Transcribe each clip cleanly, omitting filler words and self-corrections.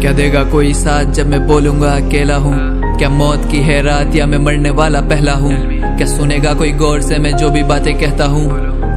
क्या देगा कोई साथ जब मैं बोलूंगा अकेला हूँ? क्या मौत की है रात या मैं मरने वाला पहला हूँ? क्या सुनेगा कोई गौर से मैं जो भी बातें कहता हूँ?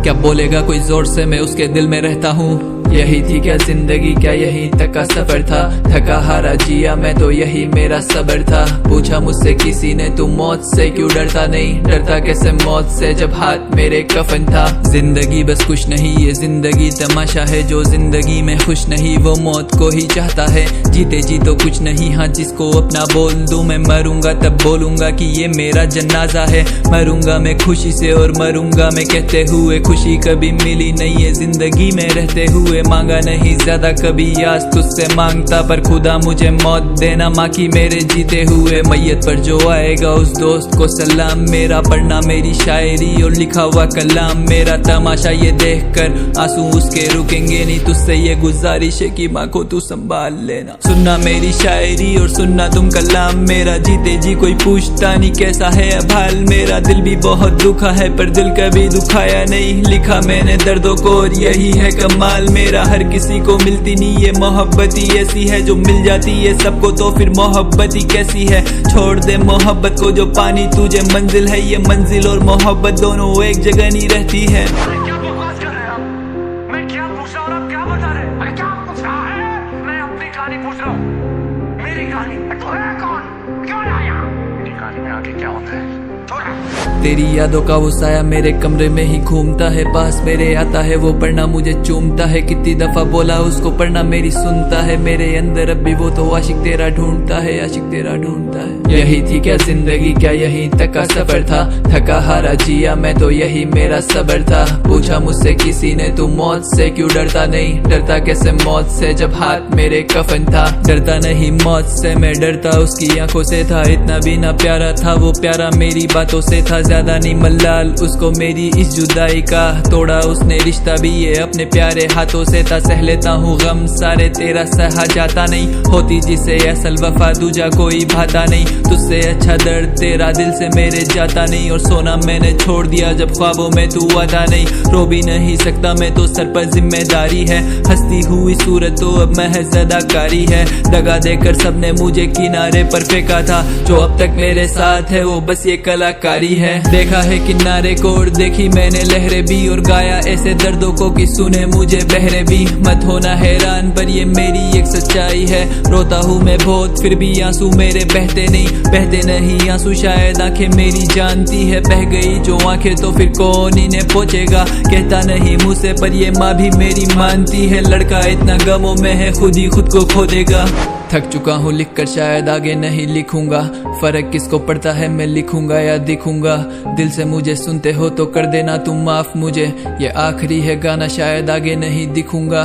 क्या बोलेगा कोई जोर से मैं उसके दिल में रहता हूँ? यही थी क्या जिंदगी, क्या यही तक का सफर था? थका हारा जिया मैं तो यही मेरा सब्र था। पूछा मुझसे किसी ने तू मौत से क्यों डरता नहीं? डरता कैसे मौत से जब हाथ मेरे कफन था। जिंदगी बस कुछ नहीं, ये जिंदगी तमाशा है। जो जिंदगी में खुश नहीं वो मौत को ही चाहता है। जीते जी तो कुछ नहीं, हाँ जिसको अपना बोल दूं मैं मरूंगा तब बोलूंगा कि ये मेरा जनाजा है। मरूंगा मैं खुशी से और मरूंगा मैं कहते हुए खुशी कभी मिली नहीं है जिंदगी में रहते हुए। मांगा नहीं ज्यादा कभी आज तुझसे मांगता, पर खुदा मुझे मौत देना माँ की मेरे जीते हुए। मैयत पर जो आएगा उस दोस्त को सलाम मेरा, पढ़ना मेरी शायरी और लिखा हुआ कलाम मेरा। तमाशा ये देखकर आंसू उसके रुकेंगे नहीं, तुझसे ये गुजारिश है कि माँ को तू संभाल लेना। सुनना मेरी शायरी और सुनना तुम कलाम मेरा। जीते जी कोई पूछता नहीं कैसा है अब हाल मेरा। दिल भी बहुत दुखा है पर दिल कभी दुखाया नहीं। लिखा मैंने दर्दों को और यही है कमाल मेरा। हर किसी को मिलती नहीं ये मोहब्बत ही ऐसी है, जो मिल जाती है सबको तो फिर मोहब्बत ही कैसी है। छोड़ दे मोहब्बत को जो पानी तुझे मंजिल है। ये मंजिल और मोहब्बत दोनों एक जगह नहीं रहती है। क्या बकवास कर रहे हैं आप? मैं क्या पूछ रहा हूँ और आप क्या बता रहे हैं? क्या पूछ रहा है? मैं अपनी कहानी पूछ रहा हूँ। मेरी कहानी? तो है कौन? क्यों आया? मेरी कहानी में आगे क्या होता है? तेरी यादों का वो साया मेरे कमरे में ही घूमता है, पास मेरे आता है वो पढ़ना मुझे चूमता है। कितनी दफा बोला उसको पढ़ना मेरी सुनता है। मेरे अंदर अब भी वो तो आशिक तेरा ढूंढता है, आशिक तेरा ढूंढता है। यही थी क्या जिंदगी, क्या यही तक का सफर था? थका हारा जिया मैं तो यही मेरा सब्र था। पूछा मुझसे किसी ने तू मौत से क्यों डरता नहीं? डरता कैसे मौत से जब हाथ मेरे कफन था। डरता नहीं मौत से मैं डरता उसकी आंखों से था। इतना भी ना प्यारा था वो प्यारा मेरी बातों से था। ज्यादा नहीं मल्लाल उसको मेरी इस जुदाई का, तोड़ा उसने रिश्ता भी ये अपने प्यारे हाथों से था। सह लेता हूँ गम सारे तेरा सहा जाता नहीं, होती जिसे असल वफा दूजा कोई भाता नहीं। तुझसे अच्छा दर्द तेरा दिल से मेरे जाता नहीं, और सोना मैंने छोड़ दिया जब ख्वाबों में तू आता नहीं। रो भी नहीं सकता मैं तो सर पर जिम्मेदारी है, हंसती हुई सूरत तो अब महज अदाकारी है। दगा देकर सबने मुझे किनारे पर फेंका था, जो अब तक मेरे साथ है वो बस ये कलाकारी है। देखा है किनारे को और देखी मैंने लहरें भी, और गाया ऐसे दर्दों को कि सुने मुझे बहरे भी। मत होना हैरान पर ये मेरी एक सच्चाई है, रोता हूँ मैं बहुत फिर भी आंसू मेरे बहते नहीं आंसू। शायद आंखें मेरी जानती है, बह गई जो आंखें तो फिर कौन इन्हें पहुंचेगा। कहता नहीं मुझसे पर ये माँ भी मेरी मानती है, लड़का इतना गमों में है खुद ही खुद को खो देगा। थक चुका हूँ लिखकर शायद आगे नहीं लिखूंगा, फर्क किसको पड़ता है मैं लिखूंगा या दिखूंगा। दिल से मुझे सुनते हो तो कर देना तुम माफ मुझे, ये आखिरी है गाना शायद आगे नहीं दिखूंगा।